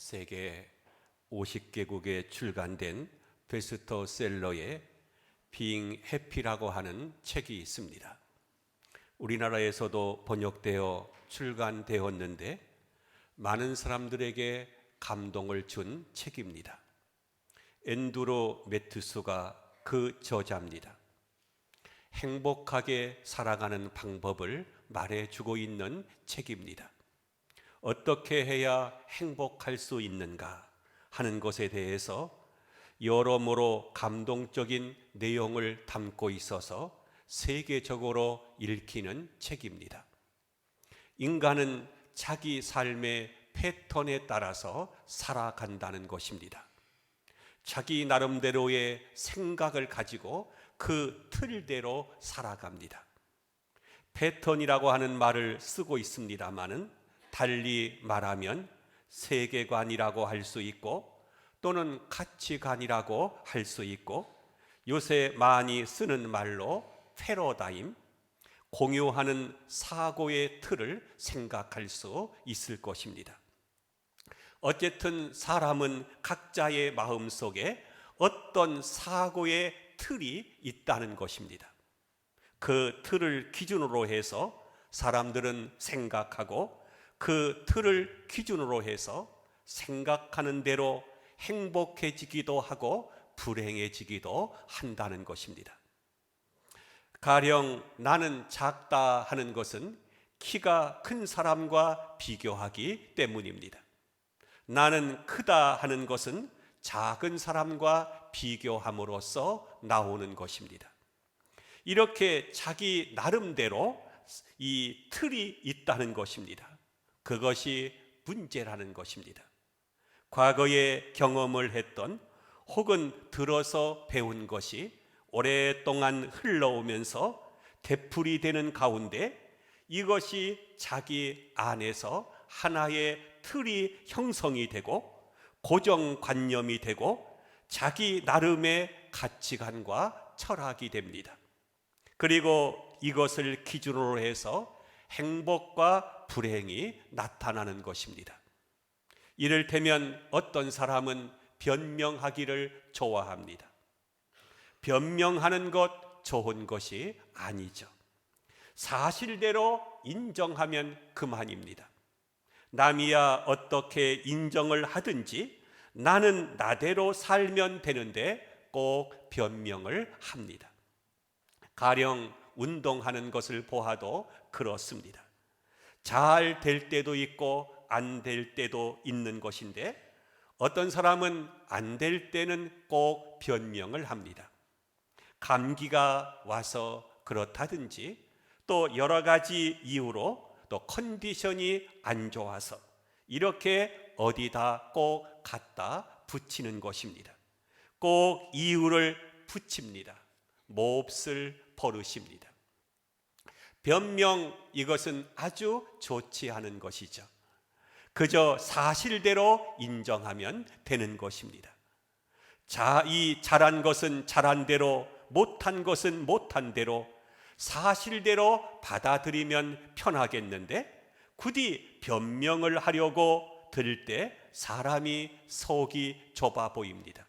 세계 50개국에 출간된 베스트셀러의 Being Happy라고 하는 책이 있습니다. 우리나라에서도 번역되어 출간되었는데 많은 사람들에게 감동을 준 책입니다. 앤드루 매튜스가 그 저자입니다. 행복하게 살아가는 방법을 말해주고 있는 책입니다. 어떻게 해야 행복할 수 있는가 하는 것에 대해서 여러모로 감동적인 내용을 담고 있어서 세계적으로 읽히는 책입니다. 인간은 자기 삶의 패턴에 따라서 살아간다는 것입니다. 자기 나름대로의 생각을 가지고 그 틀대로 살아갑니다. 패턴이라고 하는 말을 쓰고 있습니다마는 달리 말하면 세계관이라고 할 수 있고 또는 가치관이라고 할 수 있고 요새 많이 쓰는 말로 패러다임, 공유하는 사고의 틀을 생각할 수 있을 것입니다. 어쨌든 사람은 각자의 마음속에 어떤 사고의 틀이 있다는 것입니다. 그 틀을 기준으로 해서 사람들은 생각하고 그 틀을 기준으로 해서 생각하는 대로 행복해지기도 하고 불행해지기도 한다는 것입니다. 가령 나는 작다 하는 것은 키가 큰 사람과 비교하기 때문입니다. 나는 크다 하는 것은 작은 사람과 비교함으로써 나오는 것입니다. 이렇게 자기 나름대로 이 틀이 있다는 것입니다. 그것이 문제라는 것입니다. 과거에 경험을 했던 혹은 들어서 배운 것이 오랫동안 흘러오면서 되풀이 되는 가운데 이것이 자기 안에서 하나의 틀이 형성이 되고 고정관념이 되고 자기 나름의 가치관과 철학이 됩니다. 그리고 이것을 기준으로 해서 행복과 불행이 나타나는 것입니다. 이를테면 어떤 사람은 변명하기를 좋아합니다. 변명하는 것 좋은 것이 아니죠. 사실대로 인정하면 그만입니다. 남이야 어떻게 인정을 하든지 나는 나대로 살면 되는데 꼭 변명을 합니다. 가령 운동하는 것을 보아도 그렇습니다. 잘 될 때도 있고 안 될 때도 있는 것인데 어떤 사람은 안 될 때는 꼭 변명을 합니다. 감기가 와서 그렇다든지 또 여러 가지 이유로 또 컨디션이 안 좋아서 이렇게 어디다 꼭 갖다 붙이는 것입니다. 꼭 이유를 붙입니다. 몹쓸 버릇입니다. 변명, 이것은 아주 좋지 않은 것이죠. 그저 사실대로 인정하면 되는 것입니다. 이 잘한 것은 잘한 대로, 못한 것은 못한 대로 사실대로 받아들이면 편하겠는데 굳이 변명을 하려고 들 때 사람이 속이 좁아 보입니다.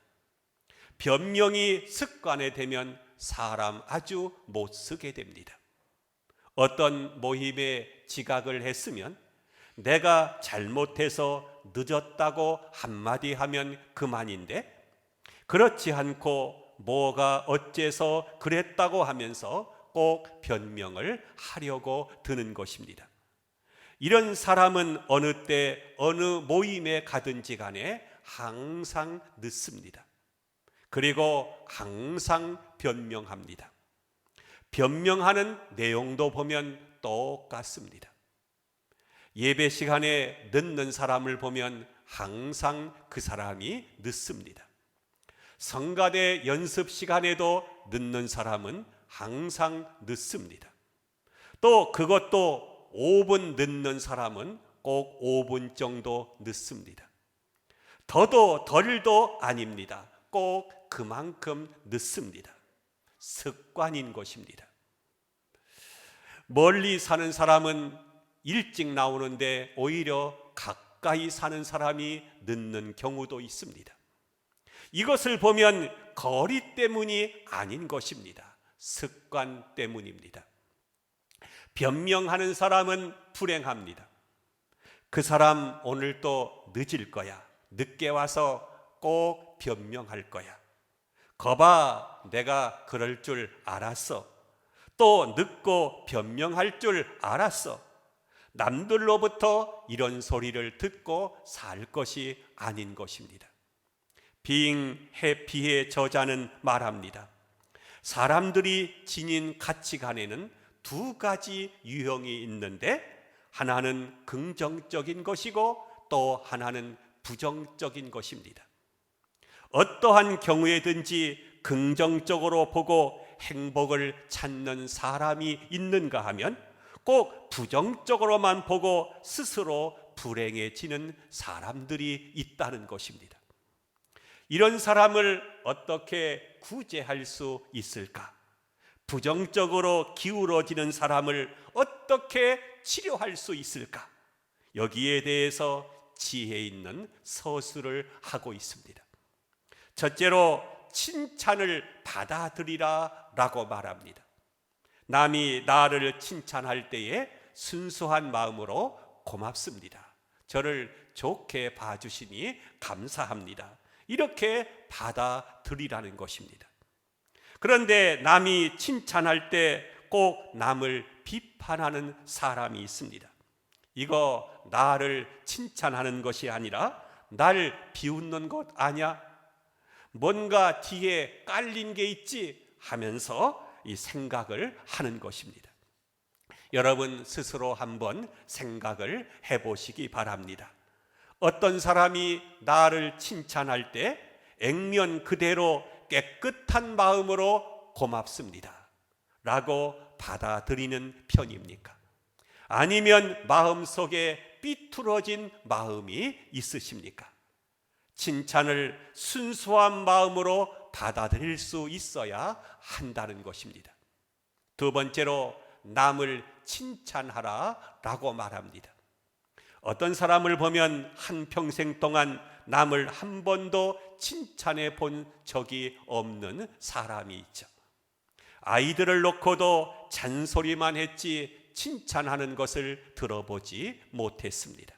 변명이 습관이 되면 사람 아주 못 쓰게 됩니다. 어떤 모임에 지각을 했으면 내가 잘못해서 늦었다고 한마디 하면 그만인데 그렇지 않고 뭐가 어째서 그랬다고 하면서 꼭 변명을 하려고 드는 것입니다. 이런 사람은 어느 때 어느 모임에 가든지 간에 항상 늦습니다. 그리고 항상 변명합니다. 변명하는 내용도 보면 똑같습니다. 예배 시간에 늦는 사람을 보면 항상 그 사람이 늦습니다. 성가대 연습 시간에도 늦는 사람은 항상 늦습니다. 또 그것도 5분 늦는 사람은 꼭 5분 정도 늦습니다. 더도 덜도 아닙니다. 꼭 그만큼 늦습니다. 습관인 것입니다. 멀리 사는 사람은 일찍 나오는데 오히려 가까이 사는 사람이 늦는 경우도 있습니다. 이것을 보면 거리 때문이 아닌 것입니다. 습관 때문입니다. 변명하는 사람은 불행합니다. 그 사람 오늘 또 늦을 거야. 늦게 와서 꼭 변명할 거야. 거봐, 내가 그럴 줄 알았어. 또 늦고 변명할 줄 알았어. 남들로부터 이런 소리를 듣고 살 것이 아닌 것입니다. 빙 해피의 저자는 말합니다. 사람들이 지닌 가치관에는 두 가지 유형이 있는데 하나는 긍정적인 것이고 또 하나는 부정적인 것입니다. 어떠한 경우에든지 긍정적으로 보고 행복을 찾는 사람이 있는가 하면 꼭 부정적으로만 보고 스스로 불행해지는 사람들이 있다는 것입니다. 이런 사람을 어떻게 구제할 수 있을까? 부정적으로 기울어지는 사람을 어떻게 치료할 수 있을까? 여기에 대해서 지혜 있는 서술을 하고 있습니다. 첫째로 칭찬을 받아들이라 라고 말합니다. 남이 나를 칭찬할 때에 순수한 마음으로 고맙습니다. 저를 좋게 봐주시니 감사합니다. 이렇게 받아들이라는 것입니다. 그런데 남이 칭찬할 때 꼭 남을 비판하는 사람이 있습니다. 이거 나를 칭찬하는 것이 아니라 날 비웃는 것 아냐? 뭔가 뒤에 깔린 게 있지 하면서 이 생각을 하는 것입니다. 여러분 스스로 한번 생각을 해보시기 바랍니다. 어떤 사람이 나를 칭찬할 때 액면 그대로 깨끗한 마음으로 고맙습니다 라고 받아들이는 편입니까? 아니면 마음속에 삐뚤어진 마음이 있으십니까? 칭찬을 순수한 마음으로 받아들일 수 있어야 한다는 것입니다. 두 번째로 남을 칭찬하라 라고 말합니다. 어떤 사람을 보면 한평생 동안 남을 한 번도 칭찬해 본 적이 없는 사람이 있죠. 아이들을 놓고도 잔소리만 했지 칭찬하는 것을 들어보지 못했습니다.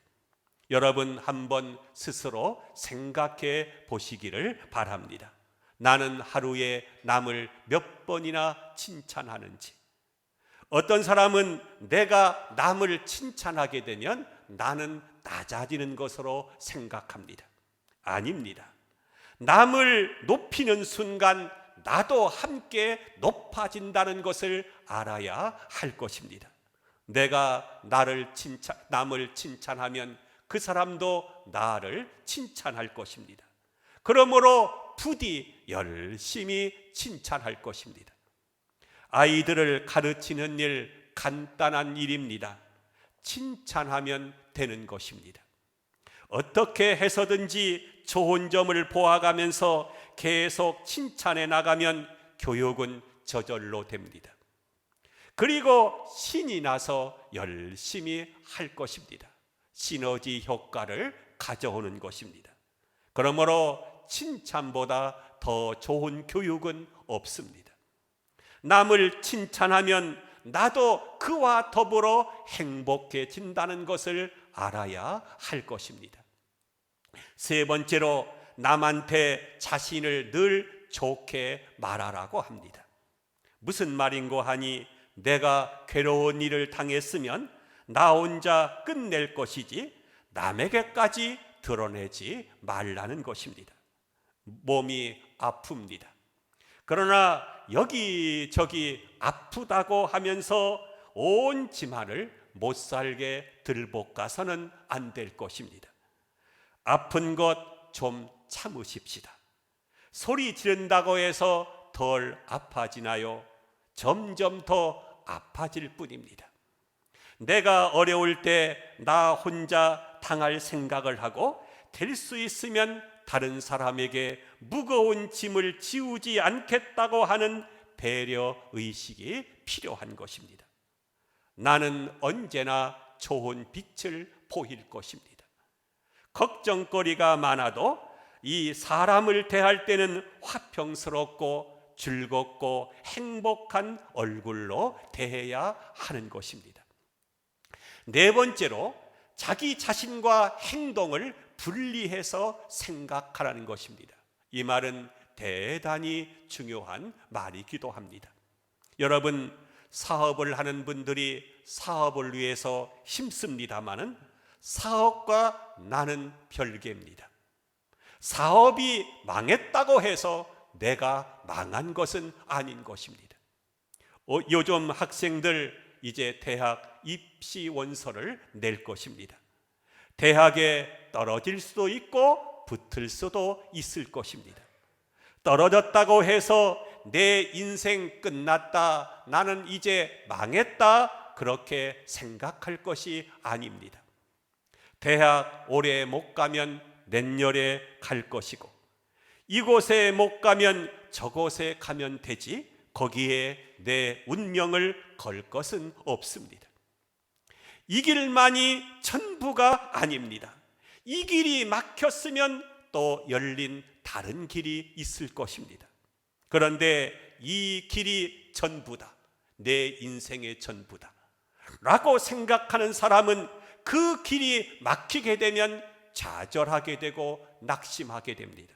여러분 한번 스스로 생각해 보시기를 바랍니다. 나는 하루에 남을 몇 번이나 칭찬하는지. 어떤 사람은 내가 남을 칭찬하게 되면 나는 낮아지는 것으로 생각합니다. 아닙니다. 남을 높이는 순간 나도 함께 높아진다는 것을 알아야 할 것입니다. 내가 남을 칭찬하면 그 사람도 나를 칭찬할 것입니다. 그러므로 부디 열심히 칭찬할 것입니다. 아이들을 가르치는 일 간단한 일입니다. 칭찬하면 되는 것입니다. 어떻게 해서든지 좋은 점을 보아가면서 계속 칭찬해 나가면 교육은 저절로 됩니다. 그리고 신이 나서 열심히 할 것입니다. 시너지 효과를 가져오는 것입니다. 그러므로 칭찬보다 더 좋은 교육은 없습니다. 남을 칭찬하면 나도 그와 더불어 행복해진다는 것을 알아야 할 것입니다. 세 번째로 남한테 자신을 늘 좋게 말하라고 합니다. 무슨 말인고 하니 내가 괴로운 일을 당했으면 나 혼자 끝낼 것이지 남에게까지 드러내지 말라는 것입니다. 몸이 아픕니다. 그러나 여기저기 아프다고 하면서 온 집안을 못 살게 들볶아서는 안 될 것입니다. 아픈 것 좀 참으십시다. 소리 지른다고 해서 덜 아파지나요? 점점 더 아파질 뿐입니다. 내가 어려울 때 나 혼자 당할 생각을 하고 될 수 있으면 다른 사람에게 무거운 짐을 지우지 않겠다고 하는 배려 의식이 필요한 것입니다. 나는 언제나 좋은 빛을 보일 것입니다. 걱정거리가 많아도 이 사람을 대할 때는 화평스럽고 즐겁고 행복한 얼굴로 대해야 하는 것입니다. 네 번째로 자기 자신과 행동을 분리해서 생각하라는 것입니다. 이 말은 대단히 중요한 말이기도 합니다. 여러분, 사업을 하는 분들이 사업을 위해서 힘씁니다마는 사업과 나는 별개입니다. 사업이 망했다고 해서 내가 망한 것은 아닌 것입니다. 요즘 학생들 이제 대학 입시 원서를 낼 것입니다. 대학에 떨어질 수도 있고 붙을 수도 있을 것입니다. 떨어졌다고 해서 내 인생 끝났다, 나는 이제 망했다, 그렇게 생각할 것이 아닙니다. 대학 올해 못 가면 내년에 갈 것이고, 이곳에 못 가면 저곳에 가면 되지 거기에 내 운명을 걸 것은 없습니다. 이 길만이 전부가 아닙니다. 이 길이 막혔으면 또 열린 다른 길이 있을 것입니다. 그런데 이 길이 전부다, 내 인생의 전부다 라고 생각하는 사람은 그 길이 막히게 되면 좌절하게 되고 낙심하게 됩니다.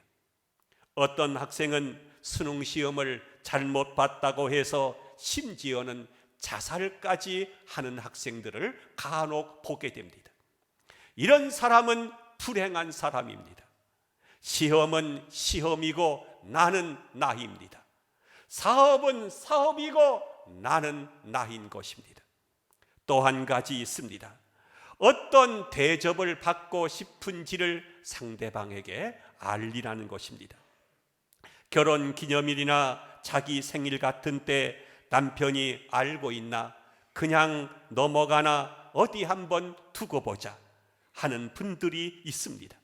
어떤 학생은 수능 시험을 잘못 봤다고 해서 심지어는 자살까지 하는 학생들을 간혹 보게 됩니다. 이런 사람은 불행한 사람입니다. 시험은 시험이고 나는 나입니다. 사업은 사업이고 나는 나인 것입니다. 또 한 가지 있습니다. 어떤 대접을 받고 싶은지를 상대방에게 알리라는 것입니다. 결혼 기념일이나 자기 생일 같은 때 남편이 알고 있나, 그냥 넘어가나, 어디 한번 두고 보자 하는 분들이 있습니다.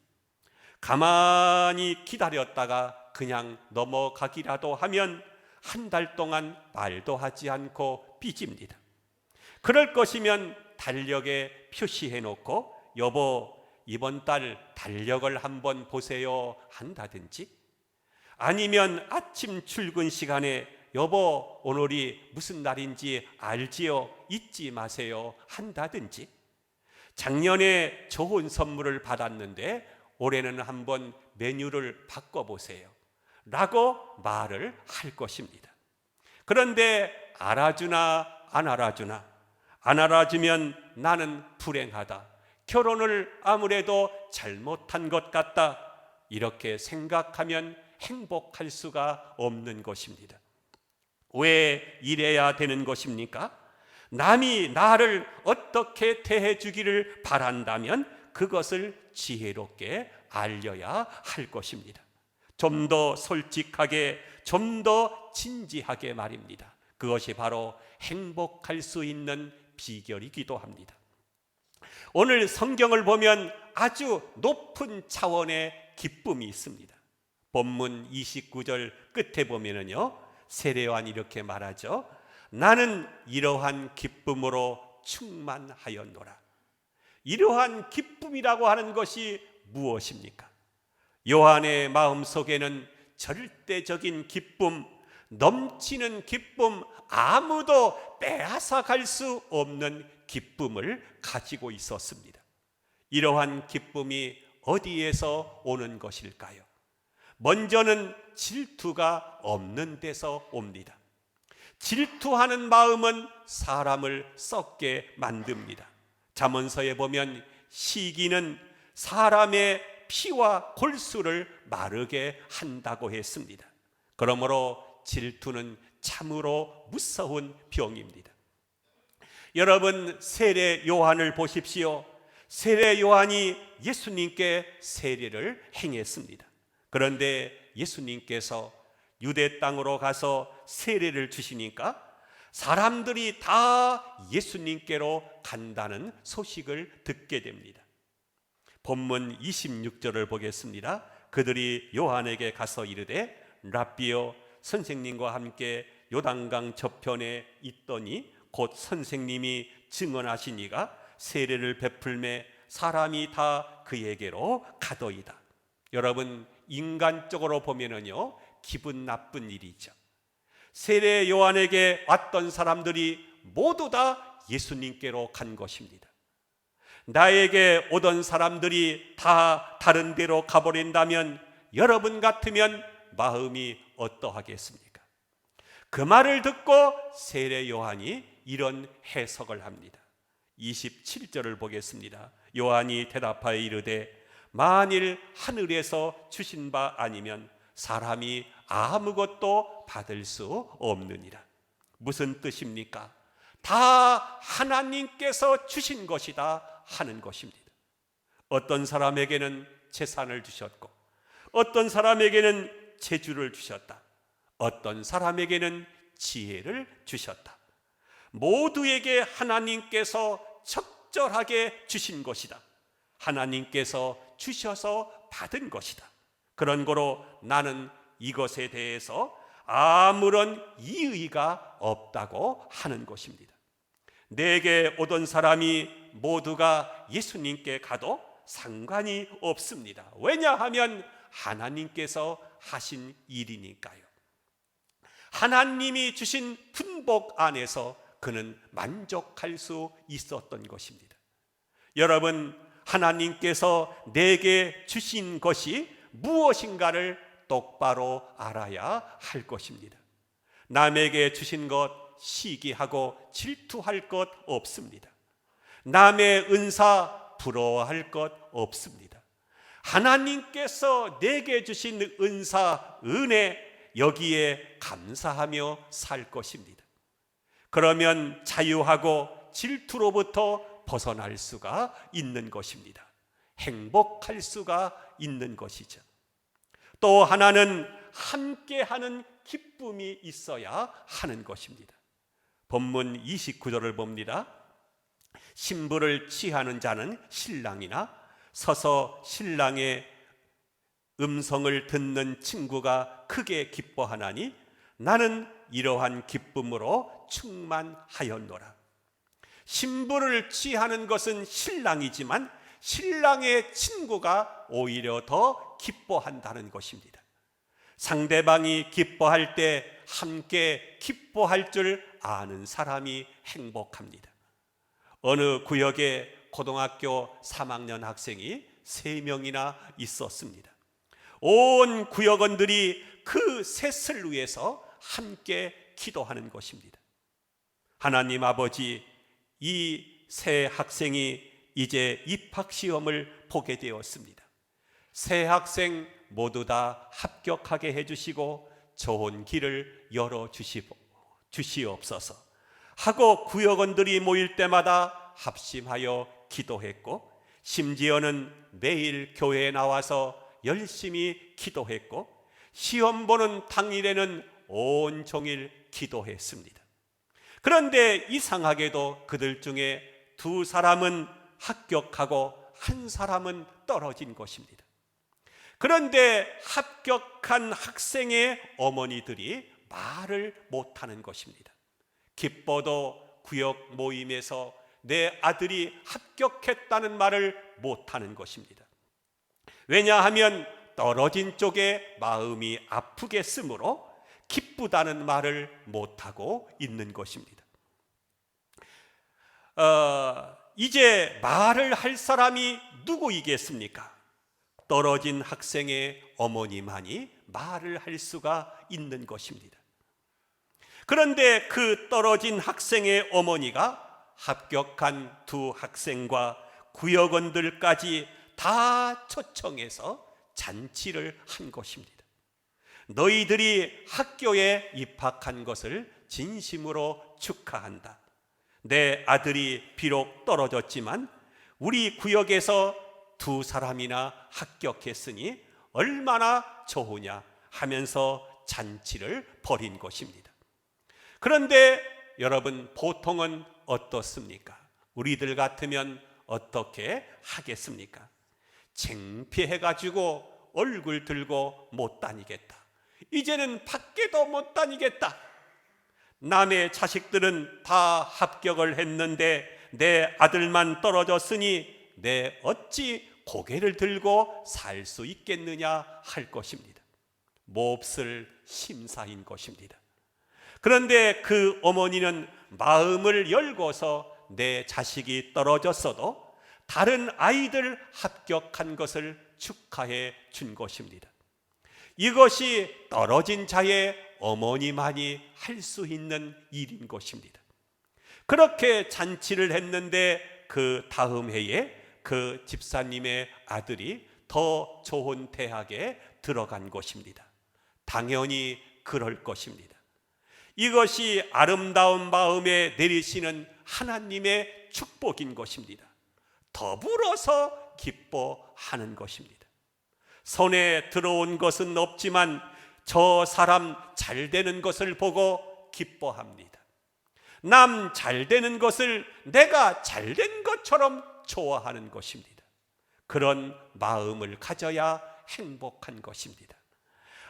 가만히 기다렸다가 그냥 넘어가기라도 하면 한 달 동안 말도 하지 않고 삐집니다. 그럴 것이면 달력에 표시해 놓고 여보 이번 달 달력을 한번 보세요 한다든지, 아니면 아침 출근 시간에 여보 오늘이 무슨 날인지 알지요? 잊지 마세요 한다든지, 작년에 좋은 선물을 받았는데 올해는 한번 메뉴를 바꿔보세요 라고 말을 할 것입니다. 그런데 알아주나 안 알아주나, 안 알아주면 나는 불행하다, 결혼을 아무래도 잘못한 것 같다, 이렇게 생각하면 행복할 수가 없는 것입니다. 왜 이래야 되는 것입니까? 남이 나를 어떻게 대해주기를 바란다면 그것을 지혜롭게 알려야 할 것입니다. 좀 더 솔직하게, 좀 더 진지하게 말입니다. 그것이 바로 행복할 수 있는 비결이기도 합니다. 오늘 성경을 보면 아주 높은 차원의 기쁨이 있습니다. 본문 29절 끝에 보면은요, 세례요한이 이렇게 말하죠. 나는 이러한 기쁨으로 충만하였노라. 이러한 기쁨이라고 하는 것이 무엇입니까? 요한의 마음속에는 절대적인 기쁨, 넘치는 기쁨, 아무도 빼앗아갈 수 없는 기쁨을 가지고 있었습니다. 이러한 기쁨이 어디에서 오는 것일까요? 먼저는 질투가 없는 데서 옵니다. 질투하는 마음은 사람을 썩게 만듭니다. 잠언서에 보면 시기는 사람의 피와 골수를 마르게 한다고 했습니다. 그러므로 질투는 참으로 무서운 병입니다. 여러분, 세례 요한을 보십시오. 세례 요한이 예수님께 세례를 행했습니다. 그런데 예수님께서 유대 땅으로 가서 세례를 주시니까 사람들이 다 예수님께로 간다는 소식을 듣게 됩니다. 본문 26절을 보겠습니다. 그들이 요한에게 가서 이르되 랍비여, 선생님과 함께 요단강 저편에 있더니 곧 선생님이 증언하시니가 세례를 베풀매 사람이 다 그에게로 가더이다. 여러분, 인간적으로 보면은요, 기분 나쁜 일이죠. 세례 요한에게 왔던 사람들이 모두 다 예수님께로 간 것입니다. 나에게 오던 사람들이 다 다른 데로 가버린다면 여러분 같으면 마음이 어떠하겠습니까? 그 말을 듣고 세례 요한이 이런 해석을 합니다. 27절을 보겠습니다. 요한이 대답하여 이르되 만일 하늘에서 주신 바 아니면 사람이 아무것도 받을 수 없느니라. 무슨 뜻입니까? 다 하나님께서 주신 것이다 하는 것입니다. 어떤 사람에게는 재산을 주셨고, 어떤 사람에게는 재주를 주셨다, 어떤 사람에게는 지혜를 주셨다. 모두에게 하나님께서 적절하게 주신 것이다. 하나님께서 주셔서 받은 것이다. 그런 거로 나는 이것에 대해서 아무런 이의가 없다고 하는 것입니다. 내게 오던 사람이 모두가 예수님께 가도 상관이 없습니다. 왜냐하면 하나님께서 하신 일이니까요. 하나님이 주신 분복 안에서 그는 만족할 수 있었던 것입니다. 여러분, 하나님께서 내게 주신 것이 무엇인가를 똑바로 알아야 할 것입니다. 남에게 주신 것 시기하고 질투할 것 없습니다. 남의 은사 부러워할 것 없습니다. 하나님께서 내게 주신 은사, 은혜, 여기에 감사하며 살 것입니다. 그러면 자유하고 질투로부터 벗어날 수가 있는 것입니다. 행복할 수가 있는 것이죠. 또 하나는 함께하는 기쁨이 있어야 하는 것입니다. 본문 29절을 봅니다. 신부를 취하는 자는 신랑이나 서서 신랑의 음성을 듣는 친구가 크게 기뻐하나니 나는 이러한 기쁨으로 충만하였노라. 신부를 취하는 것은 신랑이지만 신랑의 친구가 오히려 더 기뻐한다는 것입니다. 상대방이 기뻐할 때 함께 기뻐할 줄 아는 사람이 행복합니다. 어느 구역에 고등학교 3학년 학생이 3명이나 있었습니다. 온 구역원들이 그 셋을 위해서 함께 기도하는 것입니다. 하나님 아버지, 이 세 학생이 이제 입학시험을 보게 되었습니다. 세 학생 모두 다 합격하게 해주시고 좋은 길을 열어주시옵소서 하고 구역원들이 모일 때마다 합심하여 기도했고, 심지어는 매일 교회에 나와서 열심히 기도했고, 시험 보는 당일에는 온종일 기도했습니다. 그런데 이상하게도 그들 중에 2사람은 합격하고 1사람은 떨어진 것입니다. 그런데 합격한 학생의 어머니들이 말을 못하는 것입니다. 기뻐도 구역 모임에서 내 아들이 합격했다는 말을 못하는 것입니다. 왜냐하면 떨어진 쪽에 마음이 아프겠으므로 기쁘다는 말을 못하고 있는 것입니다. 이제 말을 할 사람이 누구이겠습니까? 떨어진 학생의 어머니만이 말을 할 수가 있는 것입니다. 그런데 그 떨어진 학생의 어머니가 합격한 2 학생과 구역원들까지 다 초청해서 잔치를 한 것입니다. 너희들이 학교에 입학한 것을 진심으로 축하한다. 내 아들이 비록 떨어졌지만 우리 구역에서 2사람이나 합격했으니 얼마나 좋으냐 하면서 잔치를 벌인 것입니다. 그런데 여러분, 보통은 어떻습니까? 우리들 같으면 어떻게 하겠습니까? 창피해가지고 얼굴 들고 못 다니겠다. 이제는 밖에도 못 다니겠다. 남의 자식들은 다 합격을 했는데 내 아들만 떨어졌으니 내 어찌 고개를 들고 살 수 있겠느냐 할 것입니다. 몹쓸 심사인 것입니다. 그런데 그 어머니는 마음을 열고서 내 자식이 떨어졌어도 다른 아이들 합격한 것을 축하해 준 것입니다. 이것이 떨어진 자의 어머니만이 할 수 있는 일인 것입니다. 그렇게 잔치를 했는데 그 다음 해에 그 집사님의 아들이 더 좋은 대학에 들어간 것입니다. 당연히 그럴 것입니다. 이것이 아름다운 마음에 내리시는 하나님의 축복인 것입니다. 더불어서 기뻐하는 것입니다. 손에 들어온 것은 없지만 저 사람 잘 되는 것을 보고 기뻐합니다. 남 잘 되는 것을 내가 잘 된 것처럼 좋아하는 것입니다. 그런 마음을 가져야 행복한 것입니다.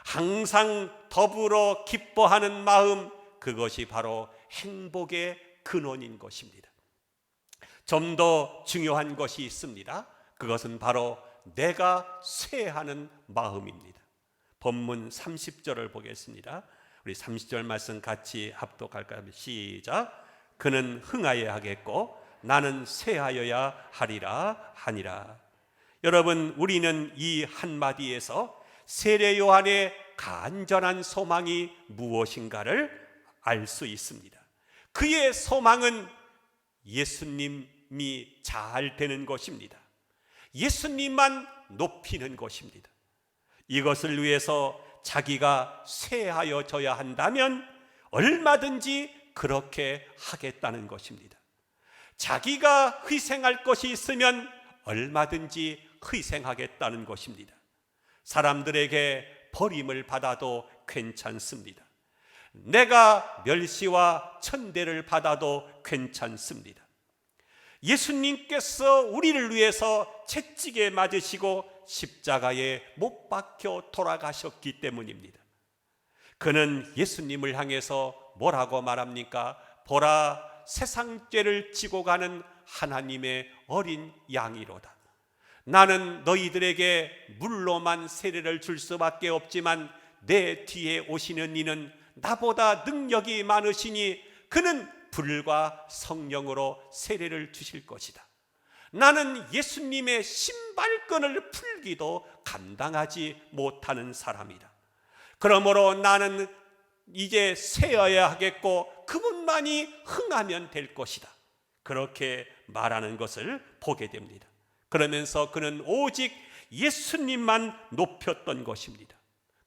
항상 더불어 기뻐하는 마음, 그것이 바로 행복의 근원인 것입니다. 좀 더 중요한 것이 있습니다. 그것은 바로 내가 쇠하는 마음입니다. 본문 30절을 보겠습니다. 우리 30절 말씀 같이 합독할까요? 시작. 그는 흥하여야 하겠고 나는 쇠하여야 하리라 하니라. 여러분, 우리는 이 한마디에서 세례 요한의 간절한 소망이 무엇인가를 알 수 있습니다. 그의 소망은 예수님이 잘 되는 것입니다. 예수님만 높이는 것입니다. 이것을 위해서 자기가 쇠하여져야 한다면 얼마든지 그렇게 하겠다는 것입니다. 자기가 희생할 것이 있으면 얼마든지 희생하겠다는 것입니다. 사람들에게 버림을 받아도 괜찮습니다. 내가 멸시와 천대를 받아도 괜찮습니다. 예수님께서 우리를 위해서 채찍에 맞으시고 십자가에 못 박혀 돌아가셨기 때문입니다. 그는 예수님을 향해서 뭐라고 말합니까? 보라, 세상 죄를 지고 가는 하나님의 어린 양이로다. 나는 너희들에게 물로만 세례를 줄 수밖에 없지만 내 뒤에 오시는 이는 나보다 능력이 많으시니 그는 불과 성령으로 세례를 주실 것이다. 나는 예수님의 신발끈을 풀기도 감당하지 못하는 사람이다. 그러므로 나는 이제 세어야 하겠고 그분만이 흥하면 될 것이다. 그렇게 말하는 것을 보게 됩니다. 그러면서 그는 오직 예수님만 높였던 것입니다.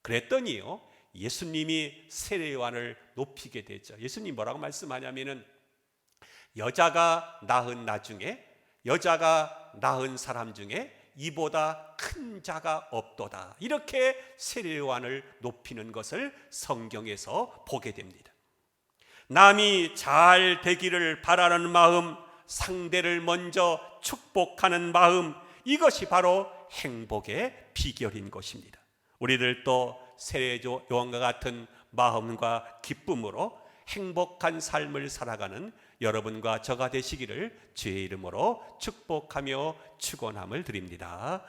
그랬더니요, 예수님이 세례 요한을 높이게 되죠. 예수님 뭐라고 말씀하냐면은 여자가 낳은 나중에, 여자가 낳은 사람 중에 이보다 큰 자가 없도다. 이렇게 세례 요한을 높이는 것을 성경에서 보게 됩니다. 남이 잘 되기를 바라는 마음, 상대를 먼저 축복하는 마음, 이것이 바로 행복의 비결인 것입니다. 우리들도 세례 요한과 같은 마음과 기쁨으로 행복한 삶을 살아가는 여러분과 저가 되시기를 주의 이름으로 축복하며 축원함을 드립니다.